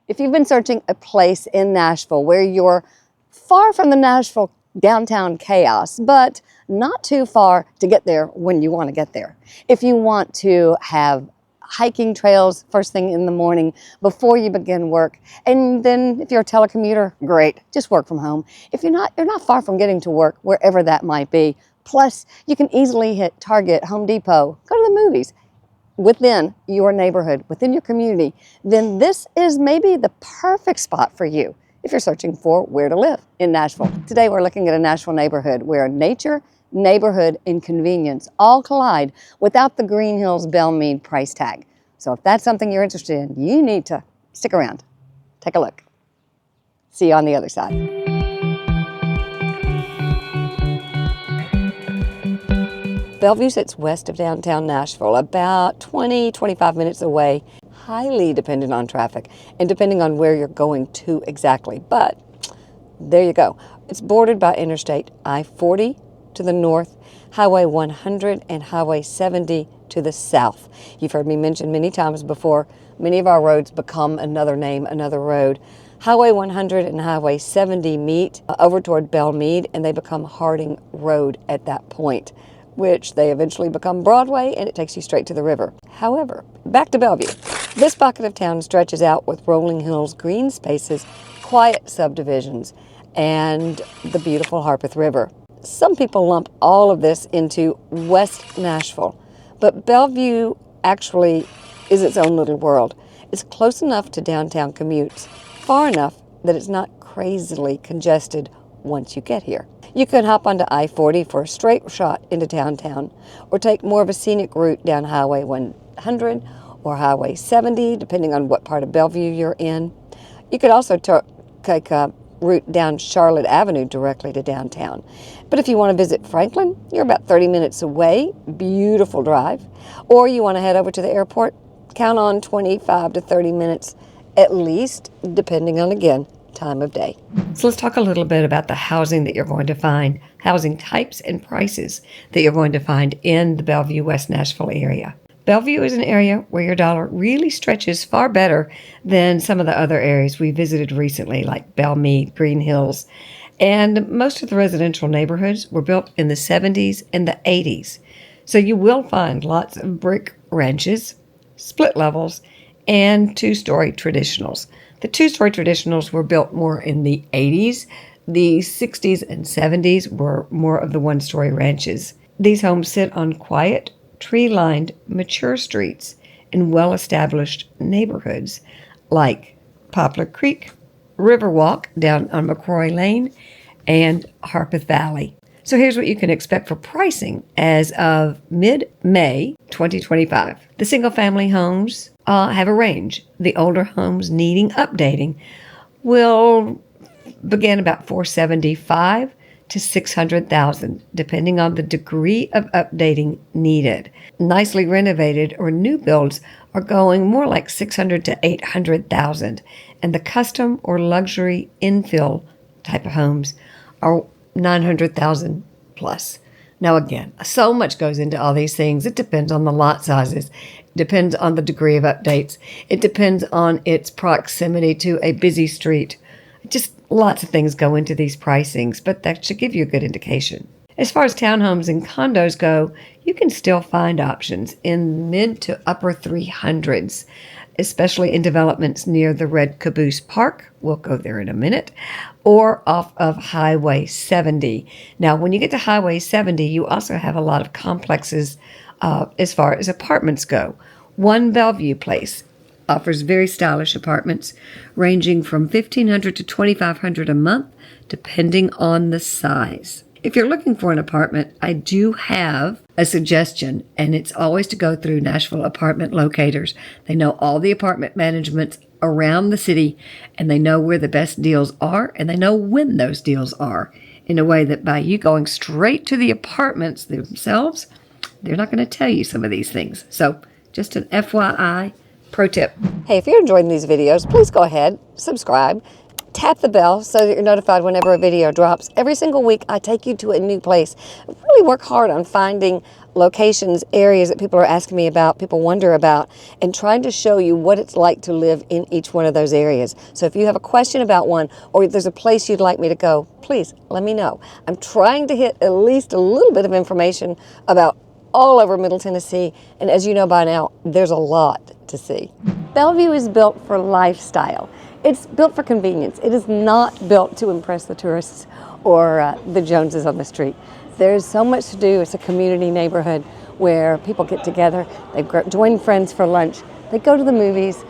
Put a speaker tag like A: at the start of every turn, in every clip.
A: If you've been searching a place in Nashville where you're far from the Nashville downtown chaos, but not too far to get there when you want to get there. If you want to have hiking trails first thing in the morning before you begin work, and then if you're a telecommuter, great, just work from home. If you're not far from getting to work, wherever that might be. Plus, you can easily hit Target, Home Depot, go to the movies within your neighborhood, within your community, then this is maybe the perfect spot for you if you're searching for where to live in Nashville. Today we're looking at a Nashville neighborhood where nature, neighborhood, and convenience all collide without the Green Hills Belmead price tag. So if that's something you're interested in, you need to stick around. Take a look. See you on the other side. Bellevue sits west of downtown Nashville, about 20-25 minutes away, highly dependent on traffic and depending on where you're going to exactly. But there you go. It's bordered by Interstate I-40 to the north, Highway 100 and Highway 70 to the south. You've heard me mention many times before, many of our roads become another name, another road. Highway 100 and Highway 70 meet over toward Belmead, and they become Harding Road at that point, which they eventually become Broadway, and it takes you straight to the river. However, back to Bellevue. This pocket of town stretches out with rolling hills, green spaces, quiet subdivisions, and the beautiful Harpeth River. Some people lump all of this into West Nashville, but Bellevue actually is its own little world. It's close enough to downtown commutes, far enough that it's not crazily congested once you get here. You can hop onto I-40 for a straight shot into downtown, or take more of a scenic route down Highway 100 or Highway 70, depending on what part of Bellevue you're in. You could also take a route down Charlotte Avenue directly to downtown. But if you want to visit Franklin, you're about 30 minutes away, beautiful drive. Or you want to head over to the airport, count on 25 to 30 minutes at least, depending on, again, time of day. So let's talk a little bit about the housing that you're going to find, housing types and prices that you're going to find in the Bellevue, West Nashville area. Bellevue is an area where your dollar really stretches far better than some of the other areas we visited recently, like Belmead, Green Hills. And most of the residential neighborhoods were built in the 70s and the 80s. So you will find lots of brick ranches, split levels, and two-story traditionals. The two-story traditionals were built more in the 80s. The 60s and 70s were more of the one-story ranches. These homes sit on quiet, tree-lined, mature streets in well-established neighborhoods like Poplar Creek, Riverwalk down on McCrory Lane, and Harpeth Valley. So here's what you can expect for pricing as of mid-May 2025. The single-family homes have a range. The older homes needing updating will begin about $475,000 to $600,000, depending on the degree of updating needed. Nicely renovated or new builds are going more like $600,000 to $800,000, and the custom or luxury infill type of homes are $900,000 plus. Now again, so much goes into all these things. It depends on the lot sizes. It depends on the degree of updates. It depends on its proximity to a busy street. Just lots of things go into these pricings, but that should give you a good indication. As far as townhomes and condos go, you can still find options in mid to upper 300s, especially in developments near the Red Caboose Park. We'll go there in a minute. Or off of Highway 70. Now, when you get to Highway 70, you also have a lot of complexes as far as apartments go. One Bellevue Place offers very stylish apartments ranging from $1,500 to $2,500 a month, depending on the size. If you're looking for an apartment, I do have a suggestion, and it's always to go through Nashville Apartment Locators. They know all the apartment managements around the city, and they know where the best deals are, and they know when those deals are, in a way that by you going straight to the apartments themselves, they're not going to tell you some of these things. So just an FYI pro tip. Hey, if you're enjoying these videos, please go ahead, subscribe, tap the bell so that you're notified whenever a video drops. Every single week, I take you to a new place. I really work hard on finding locations, areas that people are asking me about, people wonder about, and trying to show you what it's like to live in each one of those areas. So if you have a question about one, or if there's a place you'd like me to go, please let me know. I'm trying to hit at least a little bit of information about all over Middle Tennessee, and as you know by now, there's a lot to see. Bellevue is built for lifestyle. It's built for convenience. It is not built to impress the tourists or the Joneses on the street. There's so much to do. It's a community neighborhood where people get together, they join friends for lunch, they go to the movies,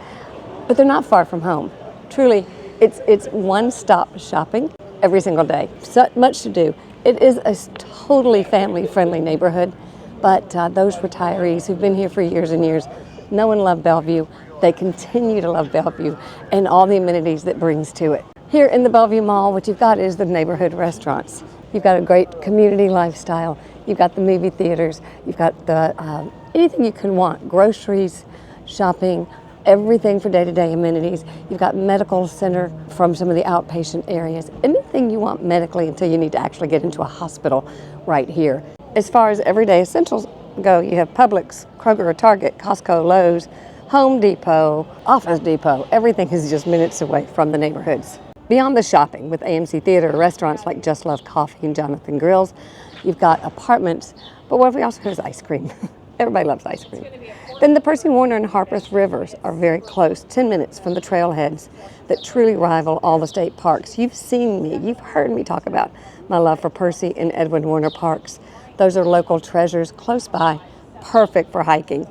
A: but they're not far from home. Truly, it's one-stop shopping every single day. So much to do. It is a totally family-friendly neighborhood, but those retirees who've been here for years and years know and love Bellevue. They continue to love Bellevue and all the amenities that brings to it. Here in the Bellevue Mall, what you've got is the neighborhood restaurants. You've got a great community lifestyle. You've got the movie theaters. You've got the anything you can want, groceries, shopping, everything for day-to-day amenities. You've got medical center from some of the outpatient areas. Anything you want medically until you need to actually get into a hospital right here. As far as everyday essentials go, you have Publix, Kroger, Target, Costco, Lowe's, Home Depot, Office Depot. Everything is just minutes away from the neighborhoods. Beyond the shopping with AMC Theater, restaurants like Just Love Coffee and Jonathan Grills, you've got apartments, but what we also have is ice cream. Everybody loves ice cream. Then the Percy Warner and Harpeth Rivers are very close, 10 minutes from the trailheads that truly rival all the state parks. You've seen me, you've heard me talk about my love for Percy and Edwin Warner parks. Those are local treasures close by, perfect for hiking.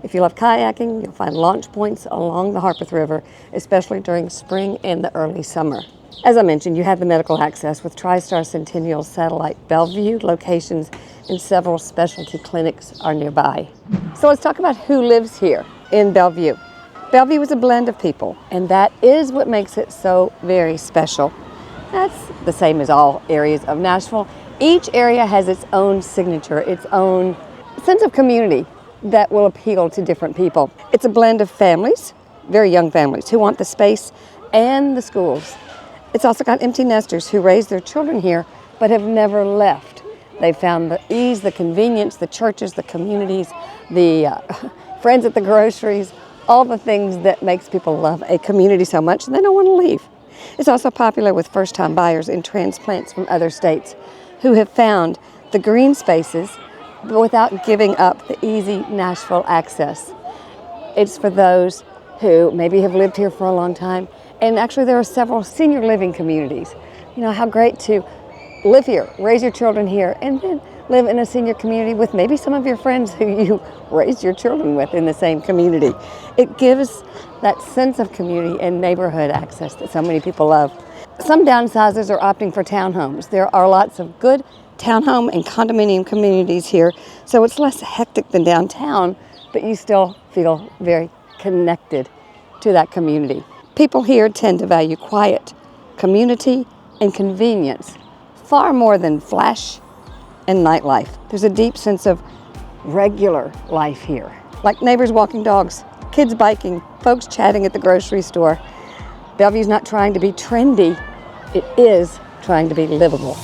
A: If you love kayaking, you'll find launch points along the Harpeth River, especially during spring and the early summer. As I mentioned, you have the medical access with TriStar Centennial Satellite Bellevue locations, and several specialty clinics are nearby. So let's talk about who lives here in Bellevue. Bellevue is a blend of people, and that is what makes it so very special. That's the same as all areas of Nashville. Each area has its own signature, its own sense of community that will appeal to different people. It's a blend of families, very young families, who want the space and the schools. It's also got empty nesters who raise their children here but have never left. They've found the ease, the convenience, the churches, the communities, the friends at the groceries, all the things that makes people love a community so much and they don't want to leave. It's also popular with first-time buyers and transplants from other states who have found the green spaces but without giving up the easy Nashville access. It's for those who maybe have lived here for a long time, and actually there are several senior living communities. You know, how great to live here, raise your children here, and then live in a senior community with maybe some of your friends who you raised your children with in the same community. It gives that sense of community and neighborhood access that so many people love. Some downsizers are opting for townhomes. There are lots of good townhome and condominium communities here, so it's less hectic than downtown, but you still feel very connected to that community. People here tend to value quiet, community, and convenience far more than flash and nightlife. There's a deep sense of regular life here, like neighbors walking dogs, kids biking, folks chatting at the grocery store. Bellevue's not trying to be trendy, it is trying to be livable.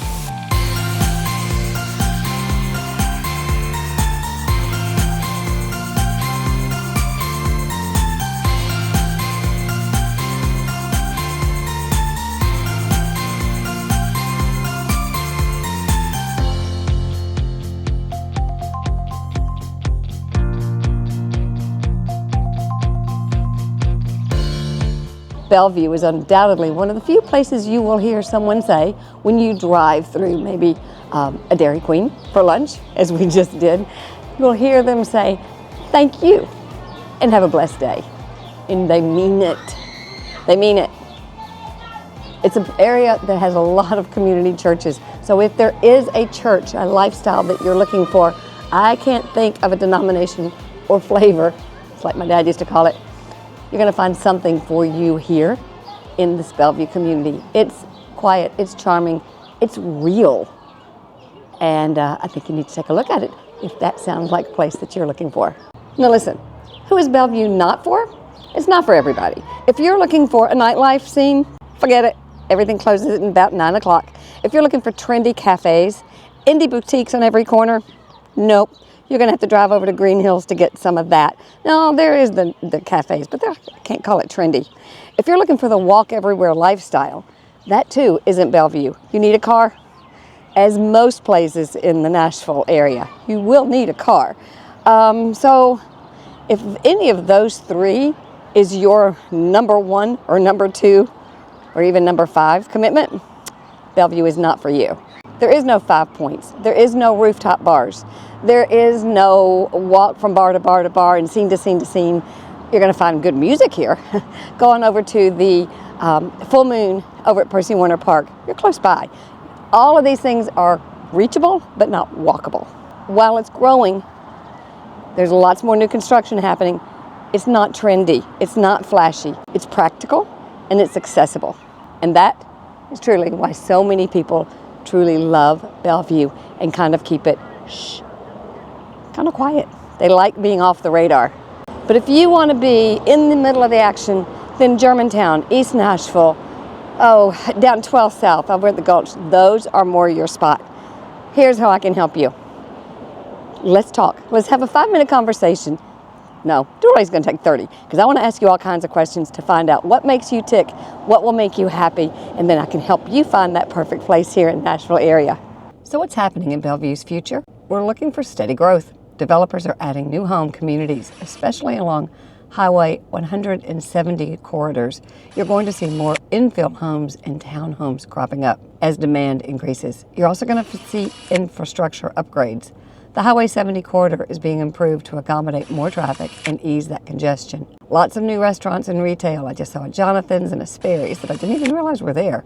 A: Bellevue is undoubtedly one of the few places you will hear someone say when you drive through maybe a Dairy Queen for lunch, as we just did. You'll hear them say, "Thank you," and "Have a blessed day." And they mean it. They mean it. It's an area that has a lot of community churches. So if there is a church, a lifestyle that you're looking for, I can't think of a denomination or flavor, it's like my dad used to call it, you're going to find something for you here in this Bellevue community. It's quiet, it's charming, it's real. And I think you need to take a look at it if that sounds like a place that you're looking for. Now listen, who is Bellevue not for? It's not for everybody. If you're looking for a nightlife scene, forget it. Everything closes at about 9 o'clock. If you're looking for trendy cafes, indie boutiques on every corner, nope. you're going to have to drive over to Green Hills to get some of that. No, there is the cafes, but I can't call it trendy. If you're looking for the walk everywhere lifestyle, that too isn't Bellevue. You need a car. As most places in the Nashville area, you will need a car. So if any of those three is your number one or number two or even number five commitment, Bellevue is not for you. There is no 5 Points. There is no rooftop bars. There is no walk from bar to bar to bar and scene to scene to scene. You're going to find good music here. Go on over to the Full Moon over at Percy Warner Park. You're close by. All of these things are reachable, but not walkable. While it's growing, there's lots more new construction happening. It's not trendy. It's not flashy. It's practical and it's accessible. And that is truly why so many people truly love Bellevue and kind of keep it kind of quiet. They like being off the radar. But if you want to be in the middle of the action, then Germantown, East Nashville, down 12th South, over at the Gulch, those are more your spot. Here's how I can help you. Let's talk. Let's have a 5-minute conversation. No, it's going to take 30, because I want to ask you all kinds of questions to find out what makes you tick, what will make you happy, and then I can help you find that perfect place here in the Nashville area. So what's happening in Bellevue's future? We're looking for steady growth. Developers are adding new home communities, especially along Highway 170 corridors. You're going to see more infill homes and townhomes cropping up as demand increases. You're also going to see infrastructure upgrades. The Highway 70 corridor is being improved to accommodate more traffic and ease that congestion. Lots of new restaurants and retail. I just saw a Jonathan's and a Sperry's that I didn't even realize were there.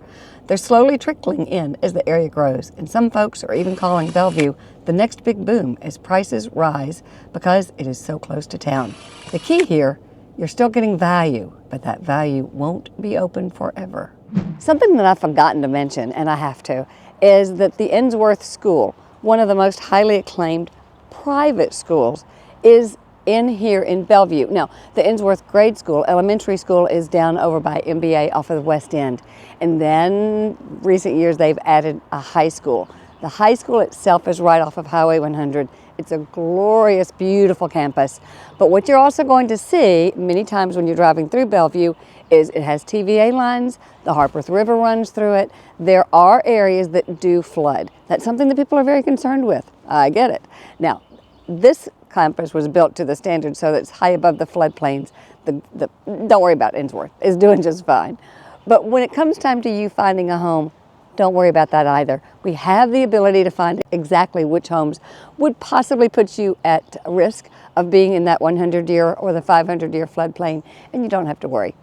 A: They're slowly trickling in as the area grows, and some folks are even calling Bellevue the next big boom as prices rise because it is so close to town. The key here, you're still getting value, but that value won't be open forever. Something that I've forgotten to mention, and I have to, is that the Ensworth School, one of the most highly acclaimed private schools, is in here in Bellevue. Now, the Ensworth Grade School, elementary school, is down over by MBA off of the West End. And then recent years, they've added a high school. The high school itself is right off of Highway 100. It's a glorious, beautiful campus. But what you're also going to see many times when you're driving through Bellevue is it has TVA lines, the Harpeth River runs through it. There are areas that do flood. That's something that people are very concerned with. I get it. Now, this campus was built to the standard so that it's high above the floodplains. Don't worry about Ensworth. It's doing just fine. But when it comes time to you finding a home, don't worry about that either. We have the ability to find exactly which homes would possibly put you at risk of being in that 100-year or the 500-year floodplain, and you don't have to worry.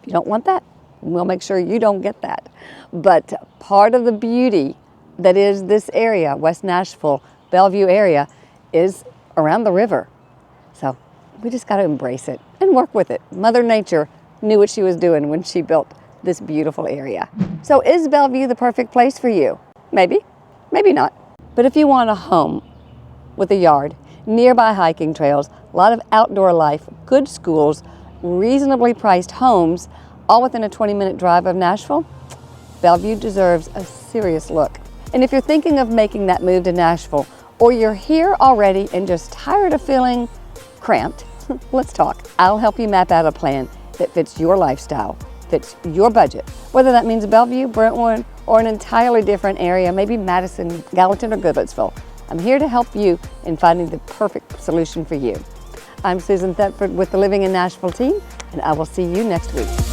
A: If you don't want that, we'll make sure you don't get that. But part of the beauty that is this area, West Nashville, Bellevue area, is around the river. So we just got to embrace it and work with it. Mother Nature knew what she was doing when she built this beautiful area. So is Bellevue the perfect place for you? Maybe, maybe not. But if you want a home with a yard, nearby hiking trails, a lot of outdoor life, good schools, reasonably priced homes, all within a 20-minute drive of Nashville, Bellevue deserves a serious look. And if you're thinking of making that move to Nashville, or you're here already and just tired of feeling cramped, let's talk. I'll help you map out a plan that fits your lifestyle, fits your budget, whether that means Bellevue, Brentwood, or an entirely different area, maybe Madison, Gallatin, or Goodlettsville. I'm here to help you in finding the perfect solution for you. I'm Susan Thetford with the Living in Nashville team, and I will see you next week.